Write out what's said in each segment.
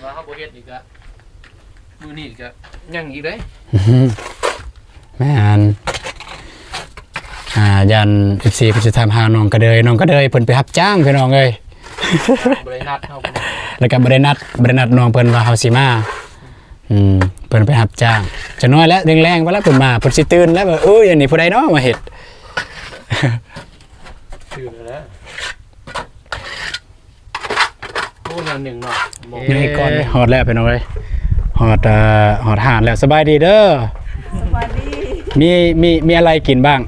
ว่าเขาบ่เฮ็ดอีกอะมือนี่ก็ยังอีกได้แม่นยัน14เพิ่นสิทำหาน้องกระเดยเพิ่นไปรับจ้างพี่น้องเอ้ยบ่ได้นัดเฮาแล้วก็บ่ได้นัดน้องเพิ่นว่าเฮาสิมาเพิ่นไปรับจ้างจะน้อยแล้วแรงๆว่าแล้วเพิ่นมาเพิ่นสิตื่นแล้วว่าอย่างนี้ผู้ใดเนาะมาเฮ็ดตื่นแล้วโอ้นั่นหนึ่งเนาะยังอีกก่อนฮอดแล้วพี่น้องเอ้ยฮอดหาดแล้วสบายดีเด้อสบายดีมีอะไรกินบ้าง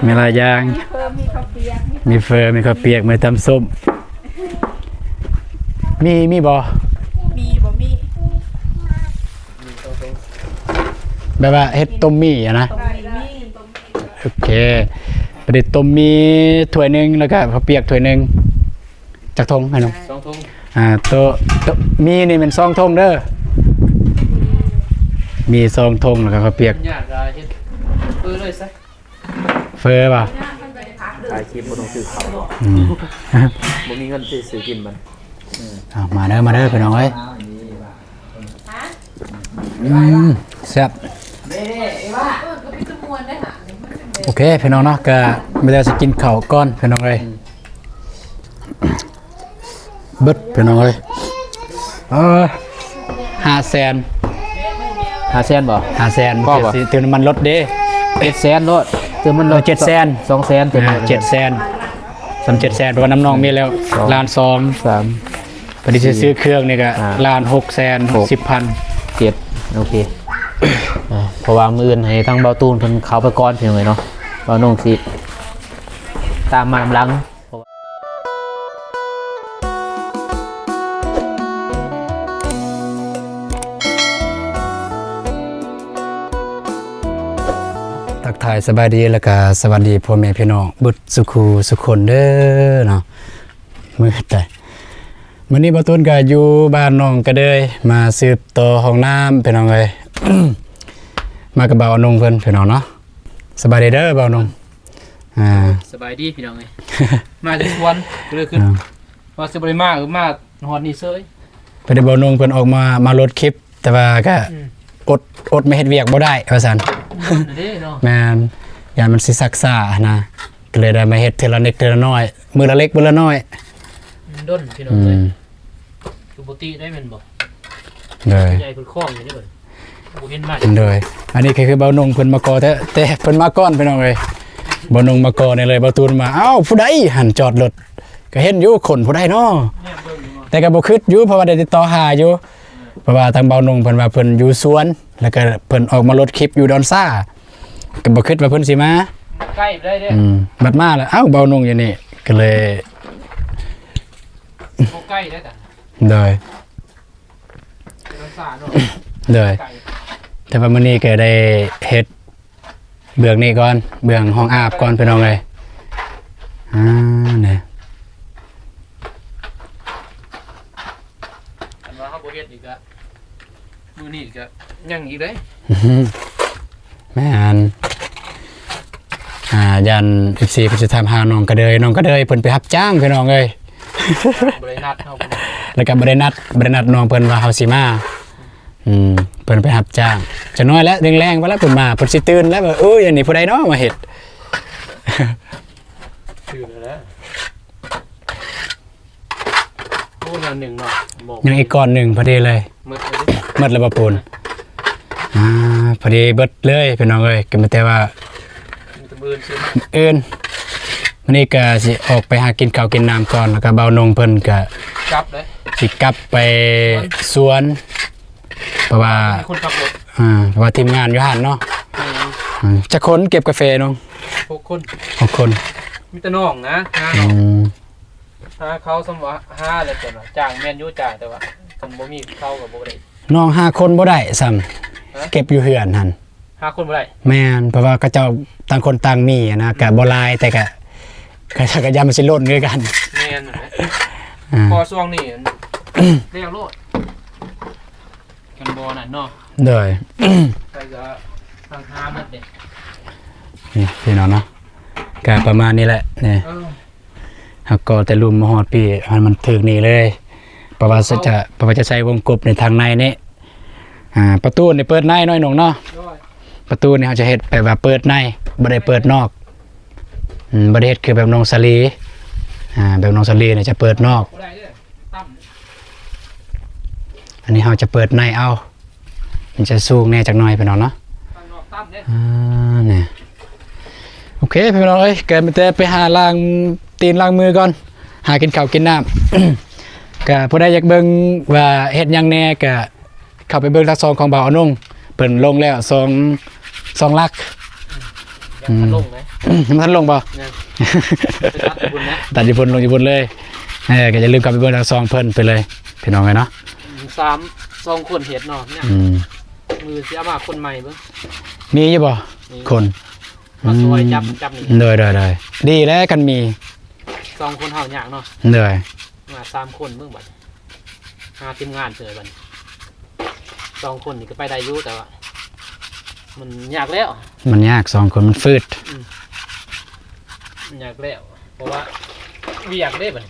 มีหลายอย่าง มีข้าวเปียกมีข้าวเปียกมีตำส้มมีบ่มีแบบว่าเฮ็ดต้มมี่อะนะโอเคประเด็ดต้มมีถ้วยนึงแล้วก็ข้าวเปียกถ้วยนึงจักทงให้น้อง2 ถุงตัวมีนี่เป็น2 ทงเด้อมี2 ทงแล้วก็ข้าวเปียกยากก็เฮ็ดเลยซะเฟอป่ะถ่ายคลิปบ่ต้องซื้อข้าวบ่มีเงินซื้อกินมันมาเด้อพี่น้องเอ้ยแซ่บโอเคพี่น้องเนาะก็ไม่ได้จะกินข้าวก่อนพี่น้องเอ้ยเบิดพี่น้องเอ้ย500,000บ่500,000เติมน้ำมันรถเด้700,000รถเติมมันรถ700,000 200,000เติม700,000 700,000เพราะว่าน้ำนองมีแล้ว1,200,000พอดีซื้อเครื่องนี่ก็1,610,000 โอเคเพราะว่ามื้ออื่นให้ทั้งเบาตูนเพิ่นเข้าไปก่อนเพียงเลยเนาะเบาน้องสิตามมาหลังทักทายสบายดีแล้วก็สวัสดีพ่อแม่พี่น้องบุตรสุคนเด้อเนาะมื้อใดมื้อนี้บ่ตูนก็อยู่บ้านน้องกระเดยมาสืบต่อห้องน้ำพี่น้องเอ้ย มากับบ่าวนงเพิ่นพี่น้องเนาะสบายดีเด้อบ่าวนงสบายดีพี่น้องเอ้ยมาจากสวนก็เลยขึ้นว่าสิบ่ได้มาฮอดนี่เซยเพิ่นได้บ่าวนงเพิ่นออกมาลดคลิปแต่ว่าก็อดไม่เฮ็ดเวียกบ่ได้ว่าซั่นแม่นยามมันสิซักซ่านะก็เลยได้มาเฮ็ดทีละเล็กทีละน้อยมื้อละเล็กมื้อละน้อยด้นพี่น้องเอ้ยปกติได้แม่นบ่เลยใหญ่เพิ่นคล้องอยู่นี่เบิ่บ่เห็นมาเลยอันนี้คือบ่าวนงเพิ่นมาก่อแต่เพิ่นมาก่อนพี่น้องเอ้ยบ่าวนงมาก่อนี่เลยบ่ตูนมาอ้าวผู้ใดหันจอดรถก็เห็นอยู่คนผู้ใดเนาะแต่ก็บ่คิดอยู่เพราะว่าได้ติดต่อหาอยู่เพราะว่าทางบ่าวนงเพิ่นว่าเพิ่นอยู่สวนแล้วก็เพิ่นออกมาลดคลิปอยู่ดอนซ่าก็บ่คิดว่าเพิ่นสิมาใกล้ได้เด้บัดมาแล้วอ้าวบ่าวนงอยู่นี่ก็เลยบ่ใกล้ได้แต่ได้ดอนซ่าเนาะได้แต่ว่ามื้อนี้ก็ได้เฮ็ดเบื้องนี้ก่อนเบื้องห้องอาบก่อนพี่น้องเอ้ยเนี่ยอันว่าเฮาบ่เฮ็ดอีกอะมื้อนี้ก็ยังอีกได้แม่นยัน14เพิ่นสิทำหาน้องกระเดยเพิ่นไปรับจ้างพี่น้องเอ้ยบ่ได้นัดเฮาแล้วก็บ่ได้นัดน้องเพิ่นว่าเฮาสิมาเพิ่นไปรับจ้างจะน้อยแล้วแรงๆว่าแล้วเพิ่นมาเพิ่นสิตื่นแล้วว่าอย่างนี้ผู้ใดเนาะมาเฮ็ดตื่นแล้วโอ้นั่นหนึ่งเนาะยังอีกก่อนหนึ่งพอดีเลยหมดแล้วบ่ปูนพอดีเบิดเลยพี่น้องเอ้ยก็มีแต่ว่าวันนี้ก็สิออกไปหากินข้าวกินน้ำก่อนแล้วก็เบานงเพิ่นก็กลับเลยสิกลับไปสวนเพราะว่าคนขับรถเพราะว่าทีมงานอยู่หั่นเนาะจะคนเก็บกาแฟน้อง6 คนมีแต่น้องนะเขาสมว่า5แล้วจ้ะจ้างแม่นอยู่จ้างแต่ว่าคันบ่มีเขาก็บ่ได้น้อง5 คนบ่ได้ซ้ำเก็บอยู่เฮือนหั่น5 คนบ่ได้แม่นเพราะว่าเขาเจ้าต่างคนต่างมีนะก็บ่หลายแต่ก็ยามมันสิล้นคือกันแม่นพอช่วงนี้เรียกโลดกันบ่นั่นเนาะเด้อไปก็ทางหาหมดเด้นี่พี่น้องเนาะก็ประมาณนี้แหละนี่เฮาก็แต่ลุมมาฮอดพี่มันถึกนี่เลย เพราะว่าจะใช้วงกบในทางในนี่ประตูนี่เปิดในน้อยหนงเนาะประตูนี่เขาจะเฮ็ดแบบว่าเปิดในบ่ได้เปิดนอกบ่ได้เฮ็ดคือแบบน้องสลีแบบน้องสลีเนี่ยจะเปิดนอกอันนี้เราจะเปิดในเอามันจะสูงแน่จักหน่อยพี่น้องเนาะเนี่ยโอเคพี่น้องเอ้ยเกิดมาแต่ไปหาล้างตีนล้างมือก่อนหากินข้าวกินน้ำก็ผู้ใดอยากเบิ่งว่าเฮ็ดหยังแน่ก็เข้าไปเบิ่งทักซองของบ่าวอนุ่งเพิ่นลงแล้ว2ลักยังลงไหม มันลงบ่ ตัดญี่ปุ่นลงญี่ปุ่นเลยก็อย่าลืมกลับไปเบิ่งทักซองเพิ่นไปเลยพี่น้องเอ้ยเนาะ2คนเฮ็ดเนาะเนี่ยมือสิเอามาคนใหม่เบิ่งมีอยู่บ่คนมาซอยจับนี่ได้ดีแล้วกันมี2คนเฮายากเนาะได้มา3คนเบิ่งบัดหาทีมงานเจอบัด2คนนี่ก็ไปได้อยู่แต่ว่ามันยากแล้วมันยาก2คนมันฟืดยากแล้วเพราะว่าเวียกได้บัด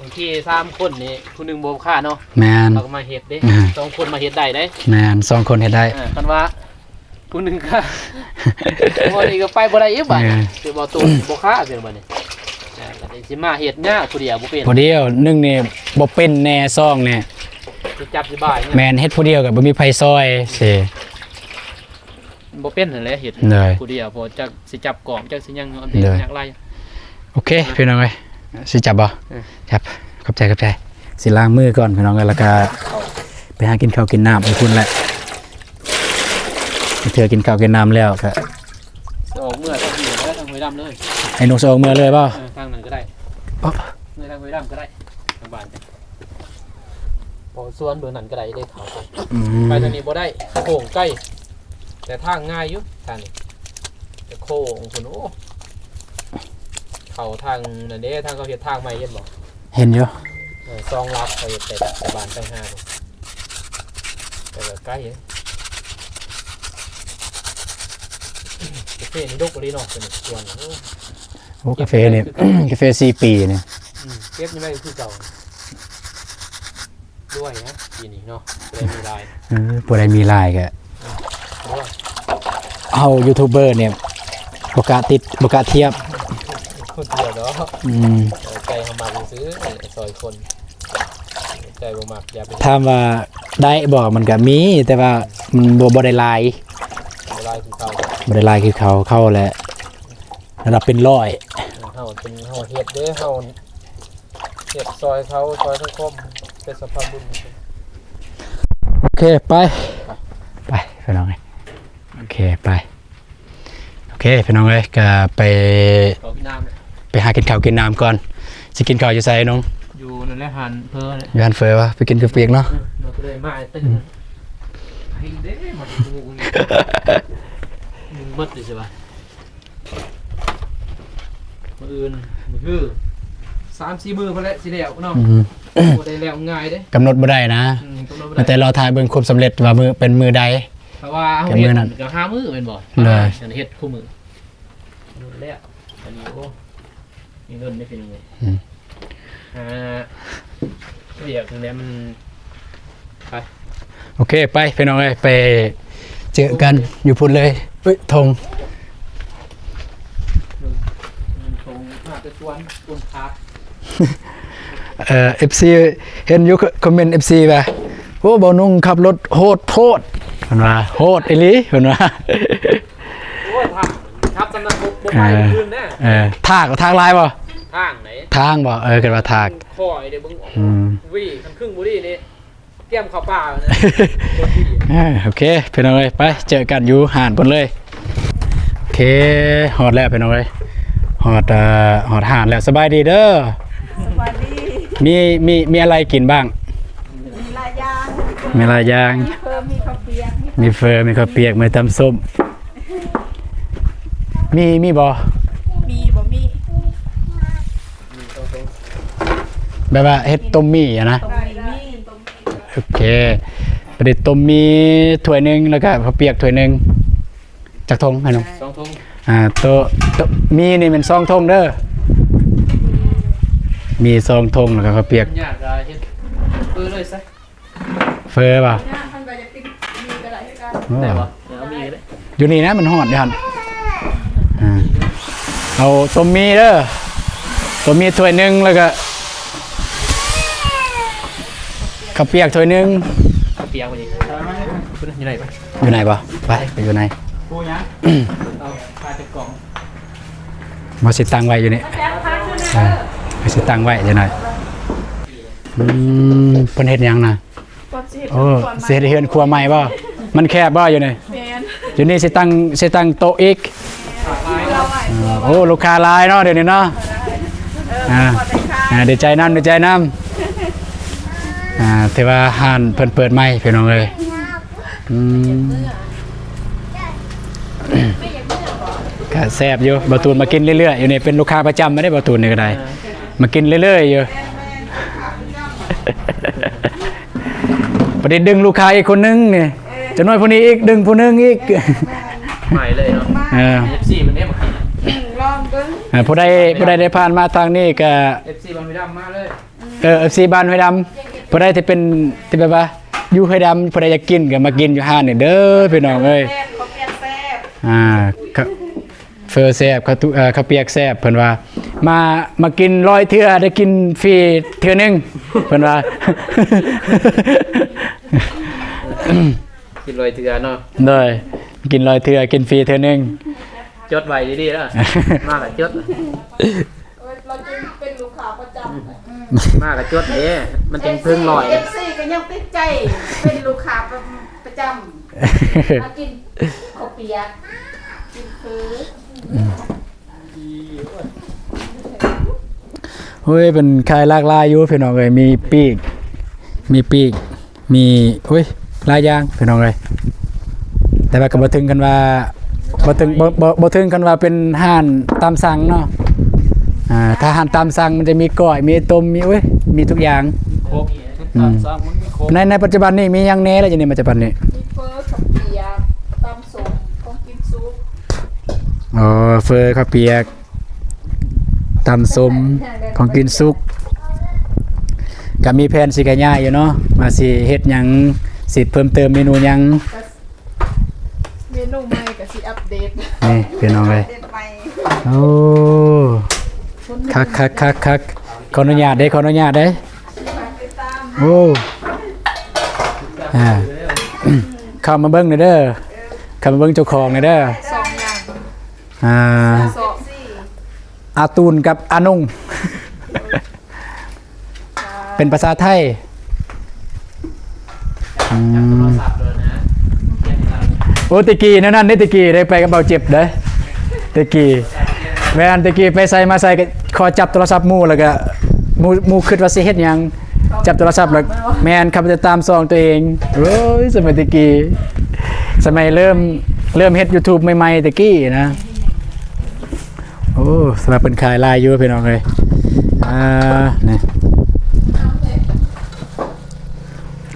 บางที3คนนี่ผู้นึงบ่ค่าเนาะแม่นเราก็มาเฮ็ดเด้2คนมาเฮ็ดได้เด้แม่น2คนเฮ็ดได้คันว่าผู้นึงก็บ่นี่ก็ไปบ่ได้อีกบัดคือบ่ตูบ่ค่าเพียงบัดนี้ก็ได้สิมาเฮ็ดยากผู้เดียวบ่เป็นผู้เดียวนึงนี่บ่เป็นแน่ซองนี่สิจับสิบ่ายแม่นเฮ็ดผู้เดียวก็บ่มีไผซอยสิบ่เป็นนั่นแหละเฮ็ดผู้เดียวพอจักสิจับกล่องจักสิยังอันนี้ยากหลายโอเคพี่น้องเอ้ยสิจับบ่จับขอบใจสิล้างมือก่อนพี่น้องเอ้ยแล้วก็ไปหากินข้าวกินน้ำให้คุณแหละเธอกินข้าวกินน้ำแล้วก็ออกเมื่อก็อยู่แล้วทางห้วยดำเลยไอ้นกออกเมื่อเลยป่ะทางนั้นก็ได้เมื่อทางห้วยดำก็ได้ทางบ้านพอส่วนเบอร์นั้นก็ได้ได้เขาไปทางนี้บ่ได้โค้งใกล้แต่ทางง่ายอยู่ทางนี้แต่โค้งคุณโอ้เขาทางนั่นเด้ทางเขาเฮ็ดทางใหม่เห็นบ่เห็นอยู่2ลักเขาเฮ็ดแต่บ้านตั้ง5แต่ก็ใกล้กาแฟนี่ดกเลยเนาะเป็นส่วนโอ้กาแฟนี่กาแฟ4 ปีเนี่ยเก็บยังไงคือเก่าด้วยนะปีนี้เนาะได้มีลายบ่ได้มีลายก็เอายูทูบเบอร์เนี่ยบ่กล้าติดบ่กล้าเทียบคนเดียวเนาะใจเฮามาซื้อซอยคนใจบ่มักอย่าไปถามว่าได้บ่มันก็มีแต่ว่ามันบ่ได้ลายคือเขาบ่ได้ลายคือเขาเข้าแหละระดับเป็นร้อยเฮาเป็นเฮาเฮ็ดเด้เฮาเฮ็ดซอยเขาซอยสังคมเป็นสภาพบุญโอเคไปพี่น้องเอ้ยโอเคไปโอเคพี่น้องเอ้ยก็ไปหากินข้าวกินน้ำก่อนสิกินข้าวอยู่ไสน้องอยู่นั่นแหละหันเพ้ออยู่หันเฟ้อวะไปกินกาแฟเนาะเราก็เลยมาตึ้งให้เด้มาดูมึดเลยใช่ป่ะมื้ออื่นมื้อคือ 3-4 มื้อพอแล้วสิแล้วเนาะบ่ได้แล้วง่ายเด้กำหนดบ่ได้นะแต่เราทายเบิ่งความสำเร็จว่ามื้อเป็นมื้อใดเพราะว่าเฮาเฮ็ดก็5มื้อแม่นบ่ฉันเฮ็ดคู่มื้อแล้วอันนี้โอ้มีเงินได้เป็นยังไงเดี๋ยวตรงนี้มันไปโอเคไปพี่น้องเอ้ยไปเจอกันอยู่พุ่นเลยธงมาจะชวนพักFC เห็นอยู่คอมเมนต์ FC ป่ะโอ้บ่นุ่งขับรถโหดเพิ่นว่าโหดอีหลีเพิ่นว่าโอ้ครับสำนักบ่ไปคืนแน่ทางลายบ่ทางไหนทางบ่กันว่าทางคอยเดี๋ยวเบิ่งวี่คันครึ่งบ่ดีนี่เตรียมเข้าป่าโอเคพี่น้องเอ้ยไปเจอกันอยู่หาดพุ่นเลยโอเคฮอดแล้วพี่น้องเอ้ยฮอดหาดแล้วสบายดีเด้อสบายดีมีอะไรกินบ้างมีหลายอย่างมีข้าวเปียกมีเฟอมีข้าวเปียกมีตำส้มมีบ่มีแบบว่าเฮ็ดต้มมี่อะนะโอเคประเด็ดต้มมีถ้วยนึงแล้วก็ข้าวเปียกถ้วยนึงจักทงให้น้อง2 ทงตัวมีนี่เป็น2 ทงเด้อมี2 ทงแล้วก็ข้าวเปียกยากเฮ็ด เลยซะ เฟอร์ป่ะ ย่างท่านก็จะกินมีก็ได้กัน โอ้ ได้บ่เอามีก็ได้ อยู่นี่นะมันหอดอยู่หั่นเอาต้มมีเด้อต้มมีถ้วยหนึงแล้วก็ข้าวเปียกถ้วยหนึง เปียกไปอีกอยู่ไหนปะ อยู่ไหนป่ะไปอยู่ไหน ปูยังเอาปลาจากกล่อง มาสิตังไว้อยู่นี่ แซ่บพักอยู่นะ มาสิตังไว้อยู่ไหนเพิ่นเฮ็ดหยังน่ะ ก่อนสิ โอ้สิเฮ็ดเฮือนครัวใหม่บ่มันแคบบ่อยู่นี่ แมน อยู่นี่สิตั้งโต๊ะอีก เราไหว โอ้ลูกค้าหลายเนาะเดี๋ยวนี้เนาะ พอได้ค่ะ ดีใจน้ำถือว่าห้านเพิ่นเปิดใหม่พี่น้องเลยก็แซ่บอยู่บ่ตูนมากินเรื่อยๆอยู่นี่เป็นลูกค้าประจำไม่ได้บ่ตูนนี่ก็ได้มากินเรื่อยๆอยู่ประเดี๋ยวดึงลูกค้าอีกคนนึงนี่จะน้อยผู้นี้อีกดึงผู้นึงอีก ใหม่เลยเนาะ FC มันได้มากิน ลองเบิ้ง ผู้ใดได้ผ่านมาทางนี้ก็ FC บางวิดามมาเลย FC บ้านห้วยดำผู้ใดที่เป็นที่แบบว่าอยู่ห้วยดำผู้ใดอยากกินก็มากินอยู่ห้านนี่เด้อพี่น้องเอ้ย แซ่บเขาเปลี่ยนแซ่บ เฟอร์แซ่บข้าวเปียกแซ่บเพิ่นว่ามากิน100เทื่อได้กินฟรีเทื่อนึงเพิ่นว่า กินเลยเถื่อเนาะ ได้กิน100เทื่อกินฟรีเทื่อนึง จดไว้ดีๆแล้วมากกับจด เราจะเป็นลูกค้าประจำ มากกับจดเด้มันเป็นพึ่งลอย เอฟซีก็ยังติดใจเป็นลูกค้าประจำมากินข้าวเปียกกินคือ เฮ้ยเป็นขายหลากหลายอยู่พี่น้องเอ้ยมีปีกมีเฮ้ยหลายอย่างพี่น้องเอ้ยแต่ว่าก็บ่ถึงกันว่าบ่ถึงกันว่าเป็นห้านตามสั่งเนาะถ้าห้านตามสั่งมันจะมีก้อยมีต้มมีทุกอย่าง ครบตามซ้ำมันมีครบ ในปัจจุบันนี้มีหยังแหน่แล้วอยู่ในปัจจุบันนี้ มีเฟอร์ข้าวเปียกตำส้มของกินซุป อ๋อเฟอข้าวเปียกตำส้มของกินสุกก็มีแผนสิกะย่ายอยู่เนาะมาสิเฮ็ดหยังสิเพิ่มเติมเมนูหยัง เมนูใหม่กับสิอัปเดต นี่พี่น้องเอ้ย เดตใหม่ โอ้คักขออนุญาตได้ติดตาม โอ้เข้ามาเบิ้งหน่อยเด้อเข้ามาเบิ้งเจ้าของหน่อยเด้อ สองอย่าง สองสี่ อาตูนกับอานุ่ง เป็นภาษาไทย โทรศัพท์เลยนะ โอ้ตะกี้นั่นนี่ตะกี้ได้ไปกับเบาเจ็บเด้อตะกี้แม่นตะกี้ไปใส่มาใส่ก็ขอจับโทรศัพท์หมู่แล้วก็หมู่คิดว่าสิเฮ็ดหยังจับโทรศัพท์แล้วแม่นขับไปตามซองตัวเองโอ้ยสมัยตะกี้สมัยเริ่มเฮ็ด YouTube ใหม่ๆตะกี้นะโอ้สมัยเป็นขายลายอยู่พี่น้องเอ้ยนี่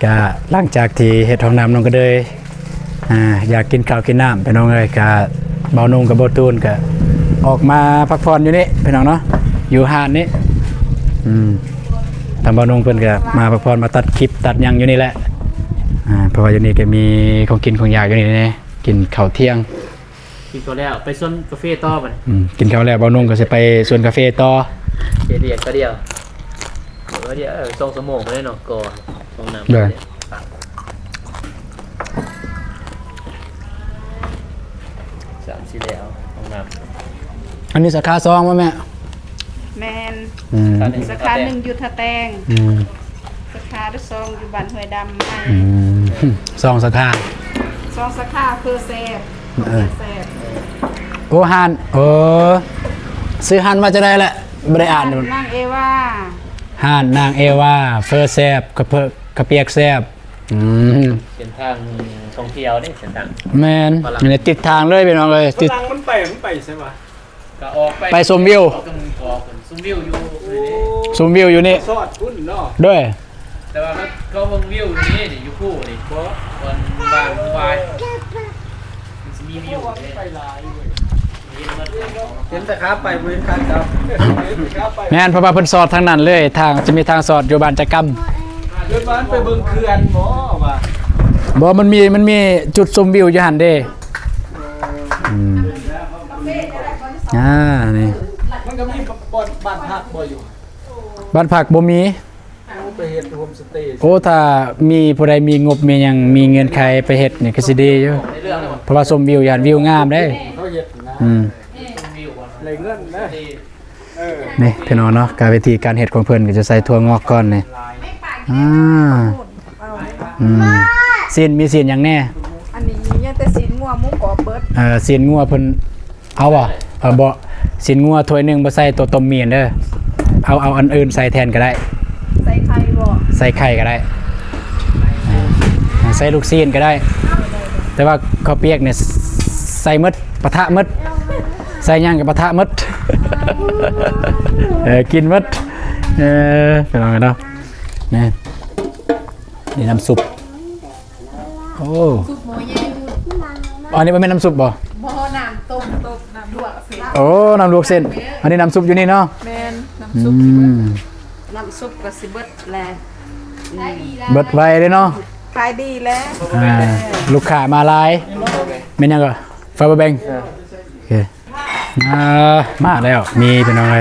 ก็หลังจากที่เฮ็ดห้องน้ำน้องก็เลยอยากกินข้าวกินน้ำพี่น้องเอ้ยก็เบานุ่งกับเบาตูนก็ออกมาพักผ่อนอยู่นี่พี่น้องเนาะอยู่ห้านนี้ทางเบานุ่งเพิ่นก็มาพักผ่อนมาตัดคลิปตัดหยังอยู่นี่แหละเพราะว่าอยู่นี่ก็มีของกินของอยากอยู่นี่แน่กินข้าวเที่ยง กินตัวแล้วไปส่วนกาแฟต่อมัน กินข้าวแล้วเบานุ่งก็สิไปสวนกาแฟต่อ เดียวก็เดียวส่งสมองมาได้เนาะก่อนส่งน้ำ3-4แล้วห้องน้ำ อันนี้สาขา2มั้ยแม่ แมน ตอนนี้ สาขาหนึ่งอยู่ท่าแตง อืม สาขาที่สองอยู่บ้านห้วยดำให้ 2สาขา สองสาขาคือแซ่บแซ่บ โอ้ฮานซื้อฮานมาจะได้แหละไม่ได้อ่าน นั่งเอว่า ฮานนางเอวาเฟอร์แซบกระเปียกแซบ เป็นทางท่องเที่ยวนี่เส้นทาง แมนอยู่ในติดทางเลยพี่น้องเลยติด ฝรั่งมันไปใช่ปะ ก็ออก ไปชมวิว ออกชมวิวอยู่นี่ ชมวิวอยู่นี่ ซอดพุ่นเนาะ ด้วย แต่ว่าก็เบิ่งวิวอยู่นี่อยู่คู่นี่เพราะวันบางวายมันจะมีวิวนี่ ไปหลายเว้ย เห็นแต่ขาไปบริเวณคันครับ แมนเพราะว่าเพิ่นสอดทางนั้นเลยทางจะมีทางสอดอยู่บ้านจักรรม มา เดินบ้านไปเบิ่งเขื่อนหมอว่า บ่มันมีจุดชมวิวอยู่หั่นเด้อืมนี่ มันก็มีบ่อนบ้านพักบ่อยู่ บ้านพักบ่มี ไปเฮ็ดโฮมสเตย์ โอ้ถ้ามีผู้ใดมีงบมีหยังมีเงินใครไปเฮ็ดนี่ก็สิดีอยู่เพราะว่าชมวิวย่านวิวงามเด้ เขาเฮ็ดนะ อืม เลยเงินนะเออ นี่พี่น้องเนาะการวิธีการเฮ็ดของเพิ่นก็จะใส่ถั่วงอกก่อนนี่อ่าอืมซีนมีซีนหยังแน่ อันนี้ยังแต่สินงัวหมูกรอบเบิด ซีนงัวเพิ่นเอาบ่บ่ซีนงัวถ้วยหนึงบ่ใส่ตัวต้มเมียนเด้อเอาอันอื่นใส่แทนก็ได้ ใส่ไข่บ่ ใส่ไข่ก็ได้ใส่ลูกซีนก็ได้ แต่ว่าข้าวเปียกเนี่ยใส่มดปะทะมดใส่ย่างกับปะทะมด กินมดเป็นไงเนาะนี่น้ำซุปโอ้ ซุปหมูแย่ อันนี้มันเป็นน้ำซุปบ่ หม้อน้ำต้มน้ำลวกสิ โอ้น้ำลวกเส้นอันนี้น้ำซุปอยู่นี่เนาะ แม่นน้ำ อื ซุป ม น้ำซุปก็สิเบิดแล เบิดไว้เลยเนาะ ขายดีแล้ว ลูกค้ามาหลายเป็นยังก็ไฟเบอร์แบงโอเคมาแล้วมีเป็นอะไร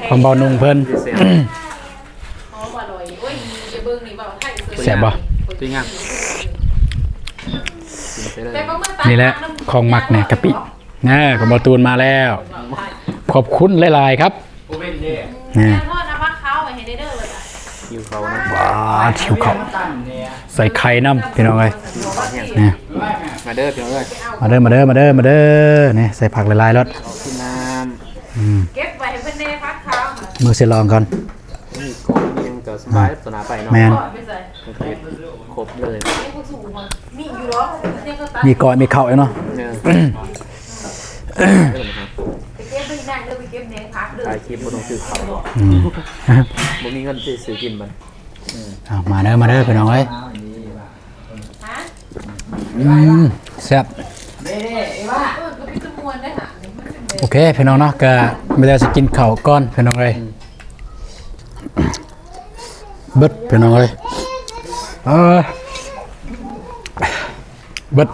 ของเบานุ่งเพิ่น แซ่บบ่ จริงอ่ะ นี่แหละของมักเนี่ยกะปิของเบาตูนมาแล้ว ขอบคุณหลายๆครับนี่ ทอดน้ำมะพร้าวไว้ให้ได้เด้อเลย คิวเขานะ ว้าชิวเขาใส่ไข่น้ำพี่น้องเอ้ยนี่ มาเด้อพี่น้องเอ้ย มาเด้อนี่ใส่ผักหลายๆรส กินน้ เก็บไว้ให้เพิ่นได้พักข้าว มือเสียลองก่อน ำนี่ของยังจะสบายตัวหนาไปเนาะ แมน ไปใส่ มันก็เฮ็ดครบเลย ให้ผู้สูงมามีอยู่หรอเนี่ยก็ตัด มีกอดมีเข่าอยู่เนาะ เนี่ย ไปเก็บไปนั่งเด้อไปเก็บในพักเด้อ ถ่ายคลิปบ่ต้องซื้อเขาบ่มีเงินซื้อกินมัน เอามาเด้อพี่น้องเอ้ย ฮะ แซ่บ ก็มีจำนวนได้หามันเป็น โอเคพี่น้องเนาะก็ไม่ได้จะกินข้าวก่อนพี่น้องเอ้ยเบิดพี่น้องเอ้ยเบิด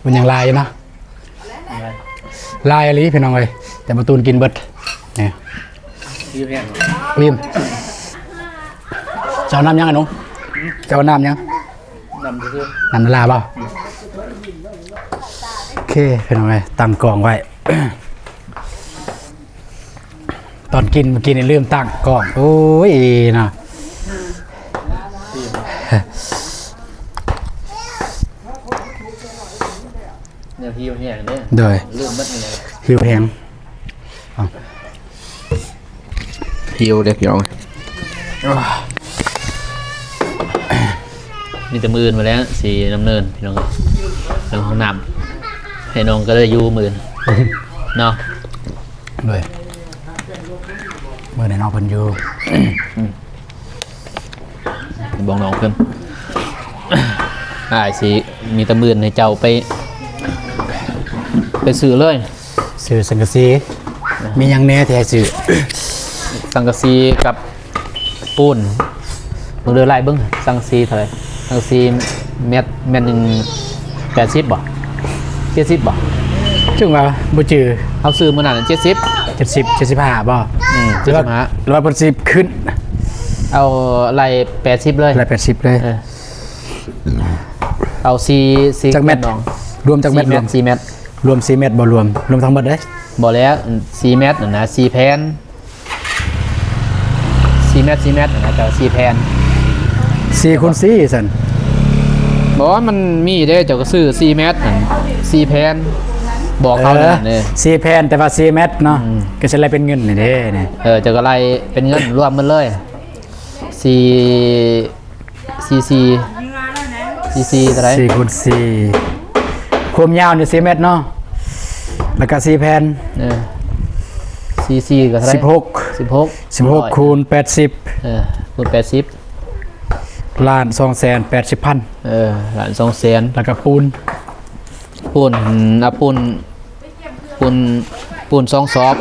มันยังลายอยู่นะลายอะไรพี่น้องเอ้ยแต่มาตูนกินเบิดเนี่ย พี่แพง วิมเจ้าน้ำยังไงหนูเจ้าน้ำยัง นำซื้อ น้ำลาเปล่าโอเคพี่น้องเอ้ยตั้งกล่องไว้ ตอนกินเมื่อกี้นี่ลืมตั้งกล่องโอ้ยนะ เนี่ยพี่แพงเนี่ย โดย เรื่องมัดเนี่ย หิวแพง หิวเด็กยองมีแต่มือมาแล้วสีน้ำเนินพี่น้องเรื่องของน้ำให้น้องก็เลยยูมือเนาะ ด้วยเมื่อไหร่น้องเพิ่นอยู่ บอกน้องเพิ่นสิมีแตะมือให้เจ้าไปซื้อเลย สื่อสังกะสีมีหยังแหน่ที่ให้สื่อ สังกะสีกับปูนมึงเดือไล่เบิ้งสังกะสีเท่าไหร่สังกะสีเม็ดหนึ่ง80บ่70บ่ จึงว่าบ่จือ เอาซื้อมื้อนั้น70 70 75บ่ หรือว่า 180ขึ้น เอาไล่80เลย 180เลย เออเอา4 จักเม็ด น้อง รวมจักเม็ดรวม 4เม็ด รวม4เม็ดบ่รวมทั้งหมดเด้ บ่แล้ว4เม็ดนั่นนะ4แผ่น4เม็ดนั่นนะแต่4แผ่น 4คูณ4ซั่น บอกว่ามันมีเด้เจ้าก็ซื้อ4เม็ดนั่น4แผ่นบอกเขานั่นนี่ 4แผ่นแต่ว่า4เม็ดเนาะก็สิไล่เป็นเงินนี่เด้นี่ เจ้าก็ไล่เป็นเงินรวมมันเลย4เท่าไหร่ 4คูณ4ความยาวนี่4เม็ดเนาะแล้วก็4แผ่น 4ก็เท่าไหร่ 16คูณ80 คูณ80 ล้าน280,000 หลาน200,000 แล้วก็ปูน ปูนปูน2ซอบ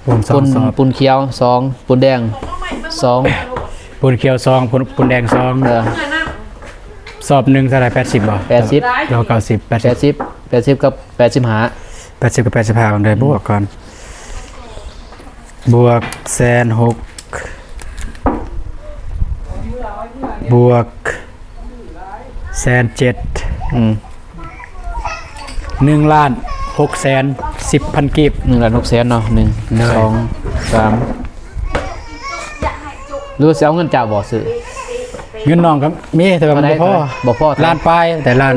ปูน2ซอบ ปูนเขียว2ปูนแดง2 ปู ปูนเขียวซองปูนแดงซอง เออ สอบหนึงเท่าไหร่80บ่ 80 เรา90 80กับ85 80กับ85กันเลยบวกก่อนบวก160,000บวก170,000 1,610,000กีบ 1,600,000เนาะ1 ได้ 2 3หรือว่าสิเอาเงินเจ้าบ่ซื้อ เงินน้องก็มีแต่ว่ามันบ่พอ บ่พอ ล้านปลายแต่ล้าน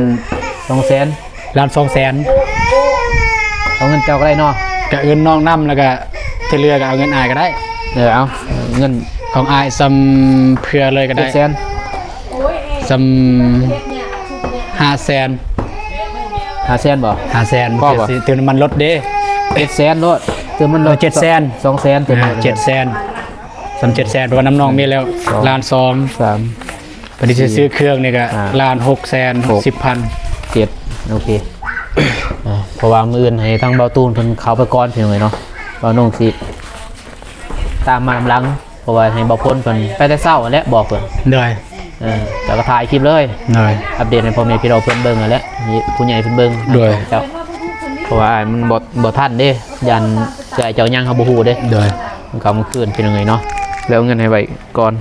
200,000 ล้าน200,000 เอาเงินเจ้าก็ได้เนาะ ก็เงินน้องนำแล้วก็ที่เหลือก็เอาเงินอายก็ได้ เอาเงิน ของอายซ้ำเพื่อเลยก็ได้ 700,000 ซ้ำ500,000 500,000บ่ 500,000 พอบ่ สิเติมน้ำมันรถเด้ 700,000โลดเติมมันโลด 700,000 200,000เติมมัน 700,000ซ้ำ700,000เพราะว่าน้ำน้องมีแล้วล้าน2 3 พอดีจะซื้อเครื่องนี่ก็ล้าน610,000 7โอเคเพราะว่ามื้ออื่นให้ทั้งเบาตูนเพิ่นเข้าไปก่อนเพียงเลยเนาะเบานุ่งสิตามมาหลังเพราะว่าให้เบาพ้นเพิ่นไปแต่เช้าและบอกเพิ่น ได้ แล้วก็ถ่ายคลิปเลย ได้ อัปเดตให้พ่อแม่พี่น้องเพิ่นเบิ่งนั่นแหละนี่ผู้ใหญ่เพิ่นเบิ่ง ด้วย เจ้าเพราะว่ามันบ่ทันเด้ยันเสือเจ้ายังเขาบ่ฮู้เด้ ได้ มันเข้ามาคืนเป็นยังไงเนาะแล้วเอาเงินให้ไว้ก่อน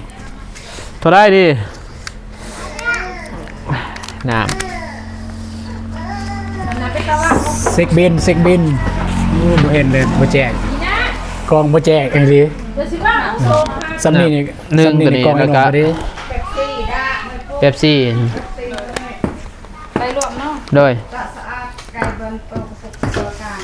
เท่าได้ดิน้ำ เซ็กบินบ่เห็นเลยบ่แจกกองบ่แจกจังซี่ซ้ำนี่ซ้ำนี่กองให้น้องพอดี เป๊ปซี่ ไปรวมเนาะ ด้วย สะอาดไก่บนโต๊ะสุขตัวกลาง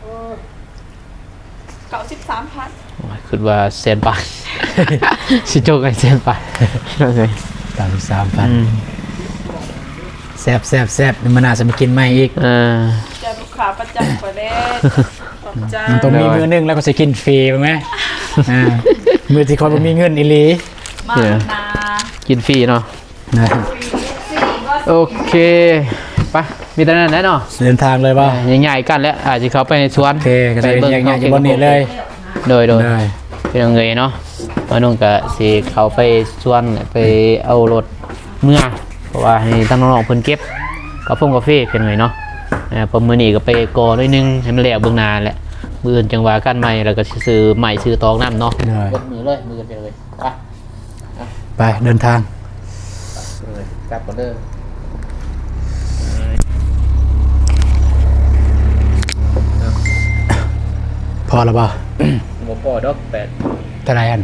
โอ้ยคิดว่าแสนบาท สิโจกไอ้แสนบาทนั่นเลย 33,000แซ่บนี่มันน่าจะมากินใหม่อีก จะลูกค้าประจำไปเล่นขอบใจ มันต้องมีมื้อหนึงแล้วก็สิกินฟรีไปไหมมื้อที่คนบ่มีเงินอีหลี มานา กินฟรีเนาะ นะ โอเคไปมีแต่นั้นแหละเนาะ เดินทางเลยป่ะ ใหญ่ๆกันแล้วอาจจะเข้าไปในสวน โอเคก็ได้อย่างๆอยู่บนนี้เลย โดย ได้ เป็นยังไงเนาะมานุ่งก็สิเขาไปสวนไปเอารถเมื่อเพราะว่าให้ตั้งน้องๆเพิ่นเก็บกาแฟเป็นไงเนาะพอมื้อนี้ก็ไปกอด้วยนึงให้มันแล้วเบิ่งนานแหละมื้ออื่นจังว่ากันใหม่แล้วก็สิซื้อใหม่ซื้อตองน้ำเนาะ ได้ กดมือเลยมือกันไปเลยไป ไปเดินทาง เลยกลับก่อนเด้อ พอแล้วป่ะ หมูปอดอก8 เท่าไหรอัน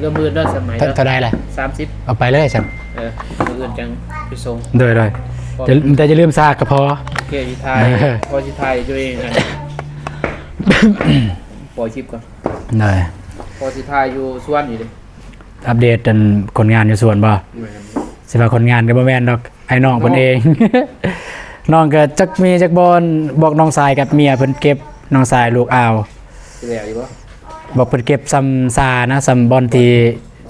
เริ่มมือเด้อสมัย เท่าไหรแหละ 30 เอาไปเลยฉัน มืออื่นจังไปส่ง เลยแต่จะลืมซากก็พอ โอเคที่ไทยพอที่ไทยด้วยนะปล่อยชิปก่อน ได้ พอที่ไทยอยู่ส่วนอยู่ดิ อัปเดตกันคนงานอยู่ส่วนป่ะสิว่าคนงานก็บ่แม่นดอกไอ้น้องเพิ่นเอง น้องก็จักมีจักบอลบอกน้องชายกับเมียเพิ่นเก็บน้องชายลูกอ่าว จะแล้วอยู่บ่ บอกเพิ่นเก็บซ้ำซานะซ้ำบอลที่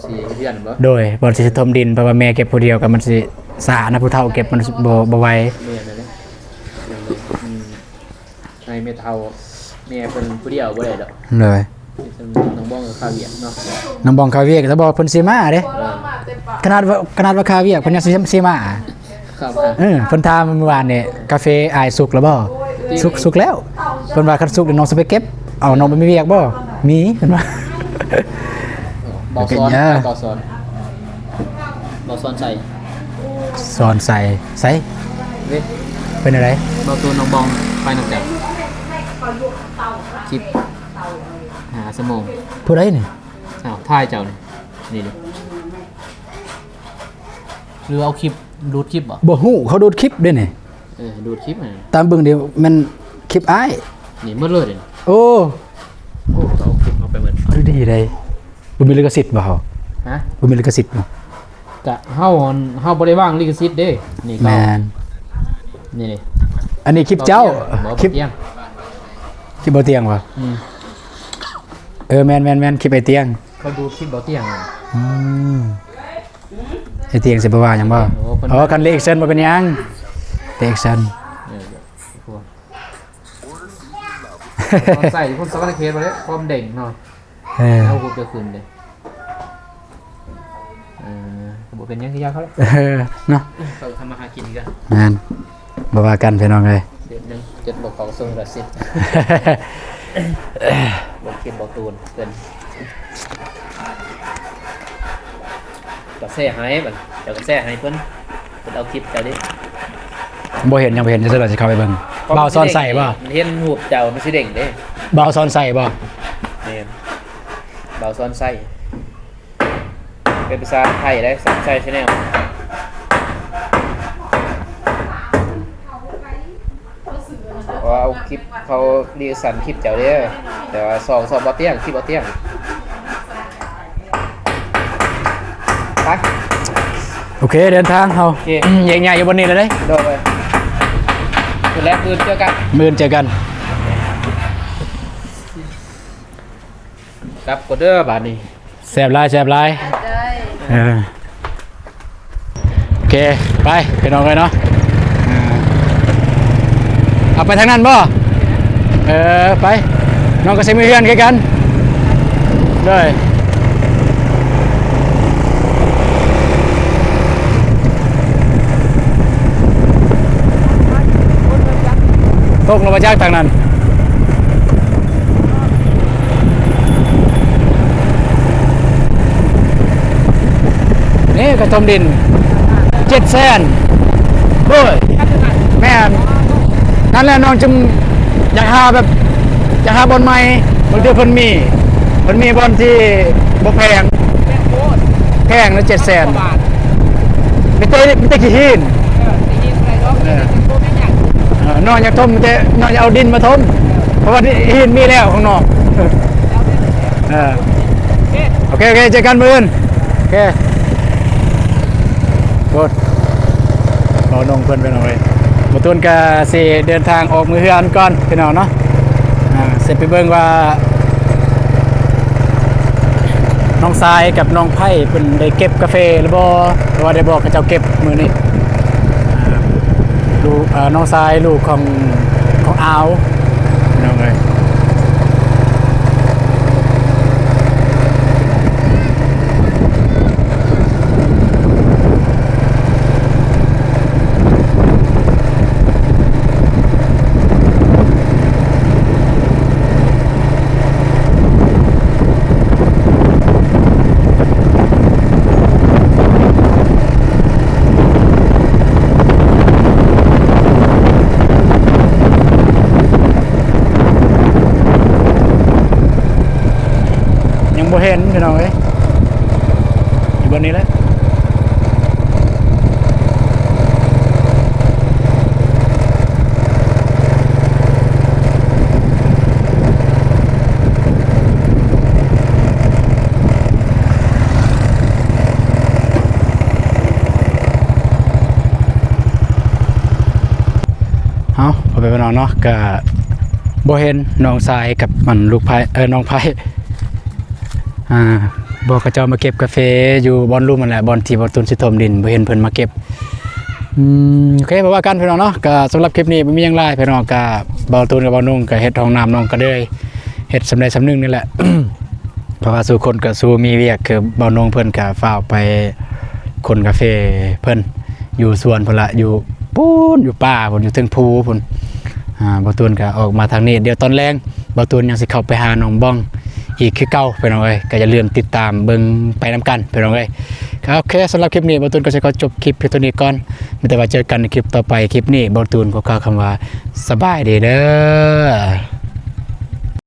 สีเพี้ยนบ่ โดยบอลสิถมดินเพราะว่าแม่เก็บผู้เดียวกับมันสิสานะผู้เฒ่าเก็บมันบ่ไหว เมียนั่นแหละในเมทัลเมียเป็นผู้เดียวบ่ได้ดอก เลย น้องบ้องกับข้าวเหยียบเนาะ น้องบองคาเวียกถ้าบอกเพิ่นสิมาเด้ พอเรามาเต็มปาก ขนาดว่าคาเวียกเพิ่นยังสิมา ครับ เพิ่นถามเมื่อวานนี่กาแฟอายสุกแล้วบ่สุกแล้วเพิ่นว่าคันสุกเดี๋ยวน้องสิไปเก็บเอาน้องไปมีเวียกบ่มีเพิ่นว่า บอกซ้อน เออ บอกซ้อนบอกซ้อนใส่ สอนใส่ นี่ เป็นอะไร บอกตัวน้องบองไปนักจับคลิปหาสมอง ผู้ใดนี่ อ้าวท่ายเจ้านี่ดิหรือเอาคลิปดูดคลิปเหรอ บ่ฮู้เขาดูดคลิปเด้นี่ ดูดคลิปอ่ะ ตามเบิ่งเดี๋ยวมันคลิปอ้าย นี่มืดเลยเดี๋ยว โอ้ เอาคลิปเอาไปเหมือน ดูดีเลยบ่มีลิขสิทธิ์บ่เฮา ฮะ บ่มีลิขสิทธิ์บ่ กะเฮาบ่ได้ว่างลิขสิทธิ์เด้นี่ก็ แม่น นี่นี่ อันนี้คลิปเจ้าคลิป เตียง คลิปบ่เตียงบ่แม่นคลิปไอ้เตียง เขาดูคลิปบ่เตียง ไอ้เตียงสิบ่ว่าหยังบ่ โอ้เพิ่น อ๋อคันเลขเซนบ่เป็นหยังเลขเซน ใส่คนสวัสดิเคสมาเลยความเด่งเนาะ เอาบุกไปคืนเลยบุกเป็นยังที่ยากเขาเลย เนาะ เขาทำมาหากินกัน นั่นบ่ว่ากันพี่น้องเอ้ย เดือนหนึงเจ็ดบอกเขาส่งละ10บอกกินบอกตูนเป็นกระแสหายบัดเดี๋ยวกระแสหายเพิ่นเอาคลิปเจ้าดิ บ่เห็นยังบ่เห็นจะสิเข้าไปเบิ่งบ่าวซ้อนใส่บ่ เห็นหูบเจ้ามันสิเด้งเด้ บ่าวซ้อนใส่บ่ นี่เบาซ้อนไส้เป็นภาษาไทยได้ซ้อนไส้ใช่แนวว่าเอาคลิปเขาดีสันคลิปเจ้าเด้อแต่ว่าสองบ่เตี้ยงคลิปบ่เตี้ยงไป โอเคเดินทางเฮา โอเค ใหญ่ๆอยู่บนนี้เลยเด้ โดนไปคืนแรกคืนเจอกัน มื้อเจอกัน กลับกดเด้อบาดนี้ แซ่บหลาย ได้ โอเคไปพี่น้องเอ้ยเนาะเอาไปทางนั้นบ่ไปน้องก็สิมีเฮือนคือกันเลยตกลงมาจากทางนั้นนี่กระทมดิน700,000โอ้ยแม่นนั่นแหละน้องจึงอยากหาแบบอยากหาบอลใหม่บางทีเพิ่นมีบอลที่บ่แพงแพงนะ700,000ไม่ได้ขี้หินน้องอยากทมแต่น้องอยากเอาดินมาทมเพราะว่าหินมีแล้วข้างนอกโอเคเจอกันมื้ออื่นโอเคโคตรรอน้องเพิ่นไปหน่อยบ่ตูนก็สิเดินทางออกมือเฮือนก่อนพี่น้องเนาะเสร็จไปเบิ่งว่าน้องทรายกับน้องไผ่เพิ่นได้เก็บกาแฟหรือบ่หรือว่าได้บอกกับเจ้าเก็บมื้อนี้ลูกน้องทรายลูกของอาวพี่น้องเอ้ยบ่เห็นพี่น้องเอ้ยอยู่บนนี้แหละเอาพอไปพี่น้องเนาะก็บ่เห็นน้องทรายกับมันลูกไผ่น้องไผ่บอกเขาเจ้ามาเก็บกาแฟอยู่บอนรูมมันแหละบอนที่บอตุนสิถมดินบ่เห็นเพิ่นมาเก็บโอเคบ่ว่ากันพี่น้องเนาะก็สำหรับคลิปนี้บ่มีหยังหลายพี่น้องก็บอตุนกับบ่นุ่งก็เฮ็ดห้องน้ำน้องก็เลยเฮ็ดสำใดสำนึงนี่แหละ เพราะว่าสู่คนก็สู่มีเวียกคือบ่นุ่งเพิ่นก็ฟ้าวไปคนกาแฟเพิ่นอยู่สวนพุ่นละอยู่ปูนอยู่ป่าพุ่นอยู่ถึงภูพุ่นบ่ตุนก็ออกมาทางนี้เดี๋ยวตอนแรงบ่ตุนยังสิเข้าไปหาน้องบ้องอีกคือเก่าไปน้องเอ้ยก็อย่าลืมติดตามเบิ่งไปนำกันไปน้องเอ้ยครับโอเคสำหรับคลิปนี้บ่ตูนก็จะขอจบคลิปเพียงเท่านี้ก่อนมีแต่ว่าเจอกันในคลิปต่อไปคลิปนี้บ่ตูนก็กล่าวคำว่าสบายดีเด้อ